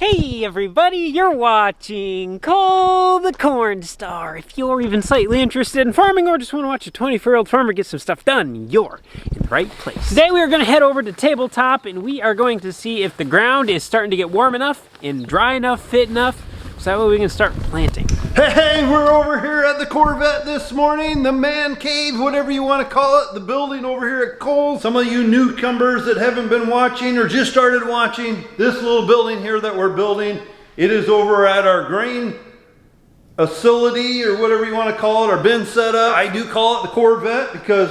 Hey everybody, you're watching Cole the Cornstar. If you're even slightly interested in farming or just want to watch a 24-year-old farmer get some stuff done, you're in the right place. Today we are going to head over to Tabletop and we are going to see if the ground is starting to get warm enough and dry enough, fit enough, so that way we can start planting. Hey, we're over here at the Corvette this morning, the man cave, whatever you want to call it, the building over here at Cole. Some of you newcomers that haven't been watching or just started watching, this little building here that we're building, it is over at our grain facility or whatever you want to call it, our bin setup. I do call it the Corvette because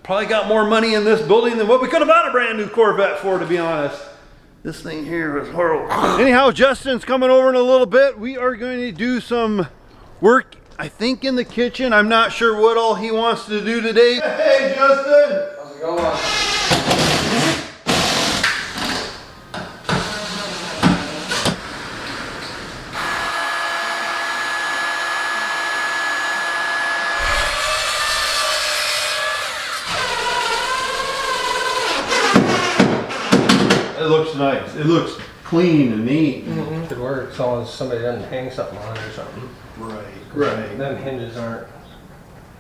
probably got more money in this building than what we could have bought a brand new Corvette for, to be honest. This thing here is horrible. Anyhow, Justin's coming over in a little bit. We are going to do some work, I think, in the kitchen. I'm not sure what all he wants to do today. Hey, Justin! How's it going? It looks nice. It looks clean and neat. Could work as long as somebody doesn't hang something on it or something. Right. Them hinges aren't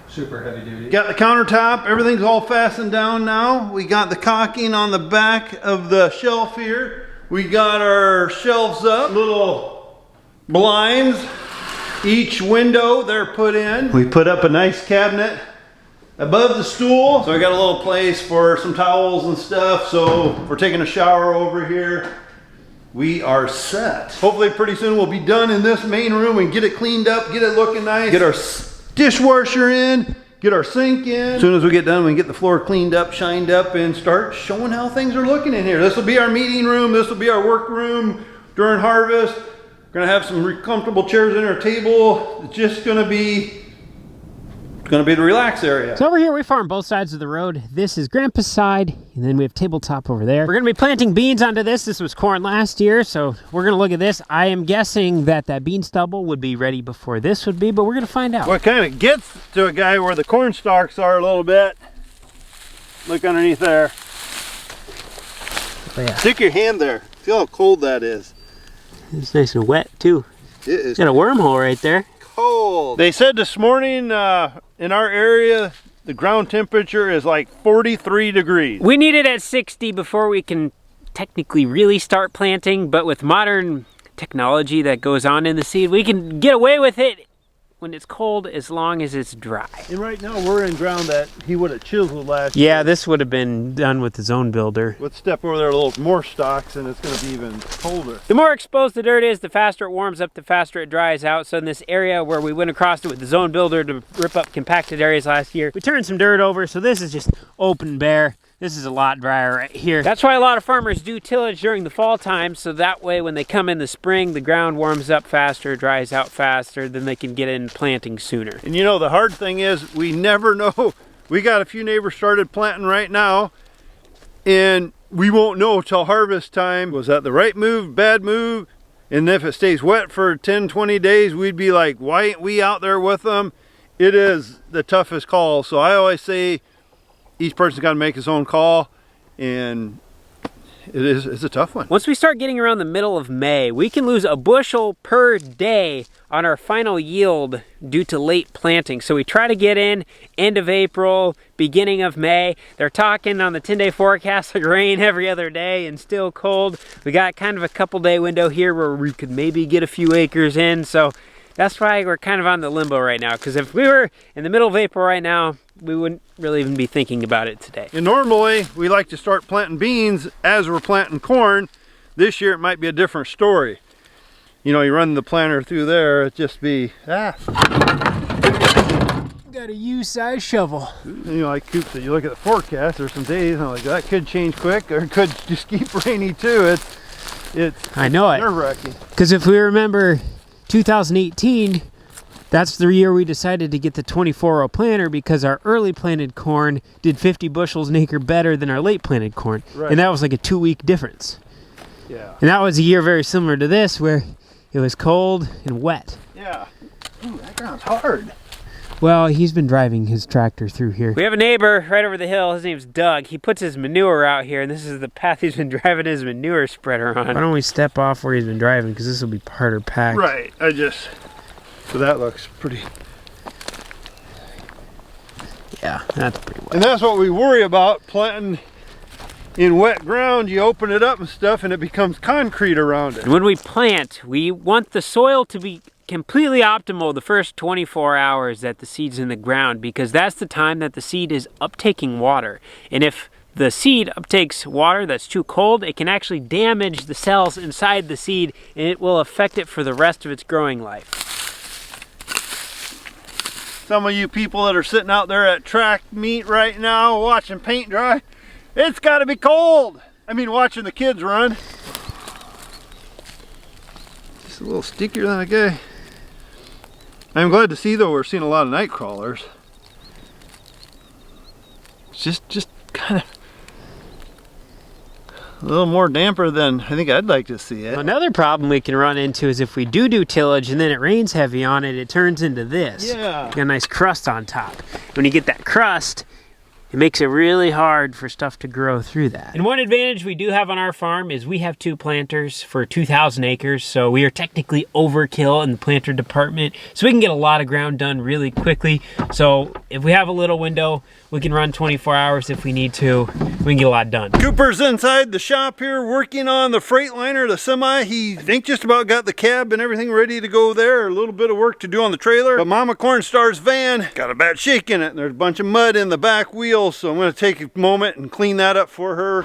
super heavy duty. Got the countertop. Everything's all fastened down now. We got the caulking on the back of the shelf here. We got our shelves up. Little blinds. Each window they're put in. We put up a nice cabinet above the stool. So I got a little place for some towels and stuff. So if we're taking a shower over here, we are set. Hopefully pretty soon we'll be done in this main room and get it cleaned up, get it looking nice. Get our dishwasher in, get our sink in. As soon as we get done, we can get the floor cleaned up, shined up, and start showing how things are looking in here. This will be our meeting room. This will be our work room during harvest. We're gonna have some comfortable chairs in our table. It's just gonna be the relax area. So over here we farm both sides of the road. This is Grandpa's side, and then we have Tabletop over there. We're gonna be planting beans onto this. This was corn last year, so we're gonna look at this. I am guessing that bean stubble would be ready before this would be, but we're gonna find out. What kind of gets to a guy where the corn stalks are a little bit. Look underneath there. Oh, yeah. Stick your hand there. Feel how cold that is. It's nice and wet too. It is got a wormhole right there. cold. They said this morning in our area, the ground temperature is like 43 degrees. We need it at 60 before we can technically really start planting, but with modern technology that goes on in the seed, we can get away with it when it's cold as long as it's dry. And right now we're in ground that he would have chiseled last year. Yeah, this would have been done with the zone builder. Let's step over there a little more stalks and it's going to be even colder. The more exposed the dirt is, the faster it warms up, the faster it dries out. So in this area where we went across it with the zone builder to rip up compacted areas last year, we turned some dirt over, so this is just open bare. This is a lot drier right here. That's why a lot of farmers do tillage during the fall time, so that way when they come in the spring, the ground warms up faster, dries out faster, then they can get in planting sooner. And you know, the hard thing is we never know. We got a few neighbors started planting right now, and we won't know till harvest time. Was that the right move, bad move? And if it stays wet for 10, 20 days, we'd be like, why ain't we out there with them? It is the toughest call. So I always say, each person's got to make his own call, and it's a tough one. Once we start getting around the middle of May, we can lose a bushel per day on our final yield due to late planting. So we try to get in end of April, beginning of May. They're talking on the 10-day forecast like rain every other day and still cold. We got kind of a couple-day window here where we could maybe get a few acres in. So that's why we're kind of on the limbo right now, because if we were in the middle of April right now, we wouldn't really even be thinking about it today. And normally we like to start planting beans as we're planting corn. This year it might be a different story. You know, you run the planter through there, it'd just be, Got a U-size shovel. You know, like Coop said, you look at the forecast, there's some days, and like, that could change quick, or it could just keep rainy too. It's I know it. nerve-wracking. Because if we remember 2018, that's the year we decided to get the 24-row planter because our early planted corn did 50 bushels an acre better than our late planted corn. Right. And that was like a 2-week difference. Yeah. And that was a year very similar to this where it was cold and wet. Yeah. Ooh, that ground's hard. Well, he's been driving his tractor through here. We have a neighbor right over the hill. His name's Doug. He puts his manure out here, and this is the path he's been driving his manure spreader on. Why don't we step off where he's been driving, because this will be harder packed. Right, so that looks pretty. Yeah, that's pretty wet. And that's what we worry about planting in wet ground. You open it up and stuff, and it becomes concrete around it. And when we plant, we want the soil to be completely optimal the first 24 hours that the seed's in the ground, because that's the time that the seed is uptaking water. And if the seed uptakes water that's too cold, it can actually damage the cells inside the seed, and it will affect it for the rest of its growing life. Some of you people that are sitting out there at track meet right now watching paint dry, it's got to be cold. I mean, watching the kids run. Just a little stickier than a guy. I'm glad to see, though, we're seeing a lot of night crawlers. It's just kind of a little more damper than I think I'd like to see it. Another problem we can run into is if we do tillage and then it rains heavy on it, it turns into this. Yeah. Got a nice crust on top. When you get that crust, it makes it really hard for stuff to grow through that. And one advantage we do have on our farm is we have 2 planters for 2,000 acres, so we are technically overkill in the planter department, so we can get a lot of ground done really quickly. So if we have a little window, we can run 24 hours if we need to. We can get a lot done. Cooper's inside the shop here working on the Freightliner, the semi. He, I think, just about got the cab and everything ready to go there. A little bit of work to do on the trailer. But Mama Cornstar's van got a bad shake in it, and there's a bunch of mud in the back wheel, so I'm going to take a moment and clean that up for her.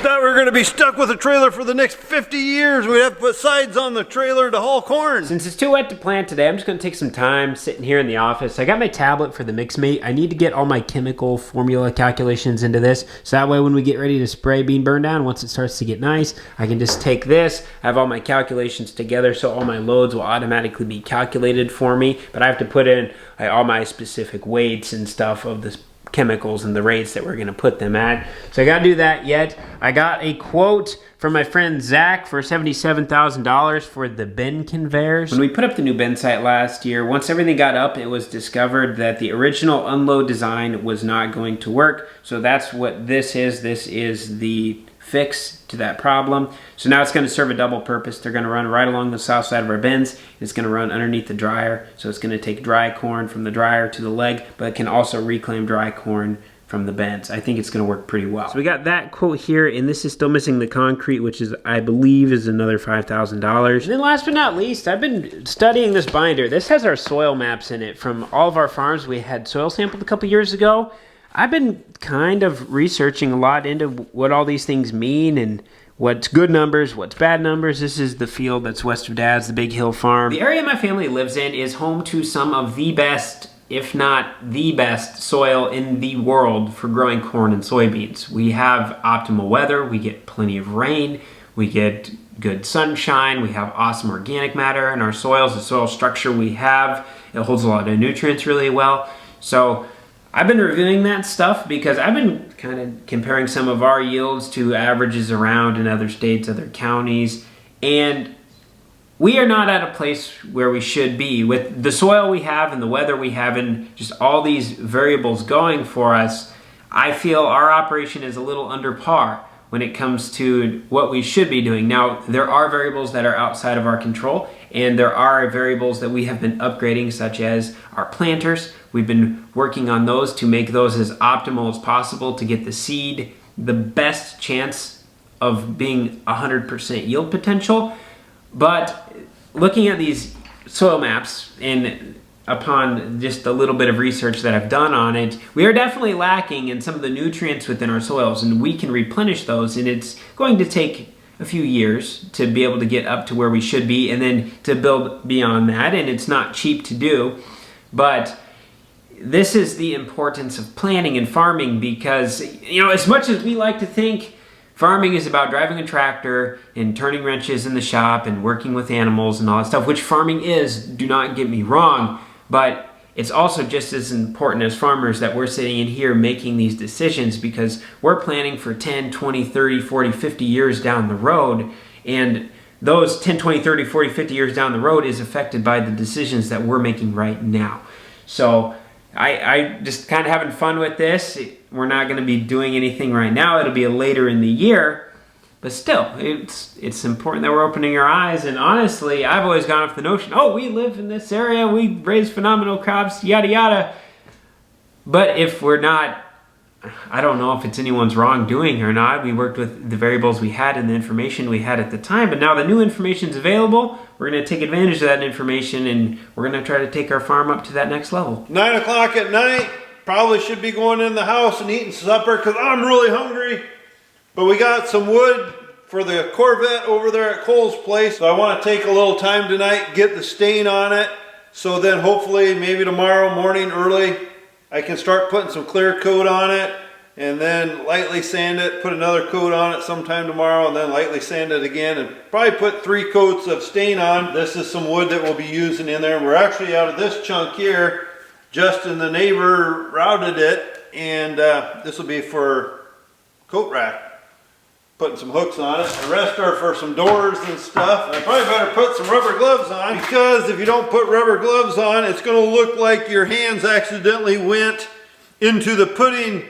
Thought we were going to be stuck with a trailer for the next 50 years. We'd have to put sides on the trailer to haul corn. Since it's too wet to plant today, I'm just going to take some time sitting here in the office. I got my tablet for the Mixmate. I need to get all my chemical formula calculations into this, so that way when we get ready to spray bean burn down, once it starts to get nice, I can just take this, I have all my calculations together, so all my loads will automatically be calculated for me, but I have to put in all my specific weights and stuff of this chemicals and the rates that we're going to put them at. So I got to do that yet. I got a quote from my friend Zach for $77,000 for the bin conveyors. When we put up the new bin site last year, once everything got up, it was discovered that the original unload design was not going to work. So that's what this is. This is the fix to that problem. So now it's going to serve a double purpose. They're going to run right along the south side of our bins. It's going to run underneath the dryer. So it's going to take dry corn from the dryer to the leg, but it can also reclaim dry corn from the bins. I think it's going to work pretty well. So we got that quote here, and this is still missing the concrete, which is, I believe, is another $5,000. And then last but not least, I've been studying this binder. This has our soil maps in it from all of our farms. We had soil sampled a couple years ago. I've been kind of researching a lot into what all these things mean and what's good numbers, what's bad numbers. This is the field that's west of Dad's, the Big Hill Farm. The area my family lives in is home to some of the best, if not the best, soil in the world for growing corn and soybeans. We have optimal weather, we get plenty of rain, we get good sunshine, we have awesome organic matter in our soils. The soil structure we have, it holds a lot of nutrients really well. So I've been reviewing that stuff because I've been kind of comparing some of our yields to averages around in other states, other counties, and we are not at a place where we should be. With the soil we have and the weather we have and just all these variables going for us, I feel our operation is a little under par when it comes to what we should be doing. Now, there are variables that are outside of our control, and there are variables that we have been upgrading, such as our planters. We've been working on those to make those as optimal as possible to get the seed the best chance of being 100% yield potential. But looking at these soil maps and upon just a little bit of research that I've done on it, we are definitely lacking in some of the nutrients within our soils, and we can replenish those, and it's going to take a few years to be able to get up to where we should be, and then to build beyond that, and it's not cheap to do. But this is the importance of planning and farming, because, you know, as much as we like to think farming is about driving a tractor and turning wrenches in the shop and working with animals and all that stuff, which farming is, do not get me wrong, but it's also just as important as farmers that we're sitting in here making these decisions, because we're planning for 10, 20, 30, 40, 50 years down the road, and those 10, 20, 30, 40, 50 years down the road is affected by the decisions that we're making right now. So I just kind of having fun with this. We're not going to be doing anything right now. It'll be later in the year, but still, it's important that we're opening our eyes. And honestly, I've always gone off the notion, oh, we live in this area, we raise phenomenal crops, yada yada. But if we're not, I don't know if it's anyone's wrongdoing or not. We worked with the variables we had and the information we had at the time, but now the new information is available. We're going to take advantage of that information, and we're going to try to take our farm up to that next level. 9 o'clock at night, probably should be going in the house and eating supper because I'm really hungry. But we got some wood for the Corvette over there at Cole's place. So I want to take a little time tonight, get the stain on it. So then hopefully maybe tomorrow morning early, I can start putting some clear coat on it and then lightly sand it, put another coat on it sometime tomorrow, and then lightly sand it again, and probably put 3 coats of stain on. This is some wood that we'll be using in there. We're actually out of this chunk here. Justin, the neighbor, routed it, and this will be for coat rack. Putting some hooks on it. The rest are for some doors and stuff. And I probably better put some rubber gloves on, because if you don't put rubber gloves on, it's going to look like your hands accidentally went into the pudding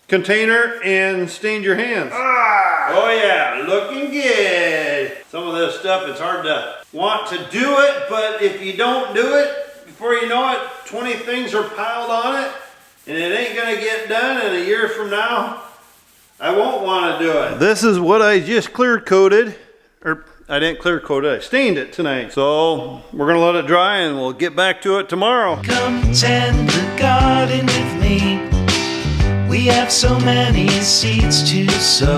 container and stained your hands. Oh yeah, looking good. Some of this stuff, it's hard to want to do it, but if you don't do it, before you know it, 20 things are piled on it, and it ain't going to get done. And a year from now, I won't want to do it. This is what I just clear coated, or I didn't clear coat it, I stained it tonight. So we're gonna let it dry and we'll get back to it tomorrow. Come tend the garden with me. We have so many seeds to sow.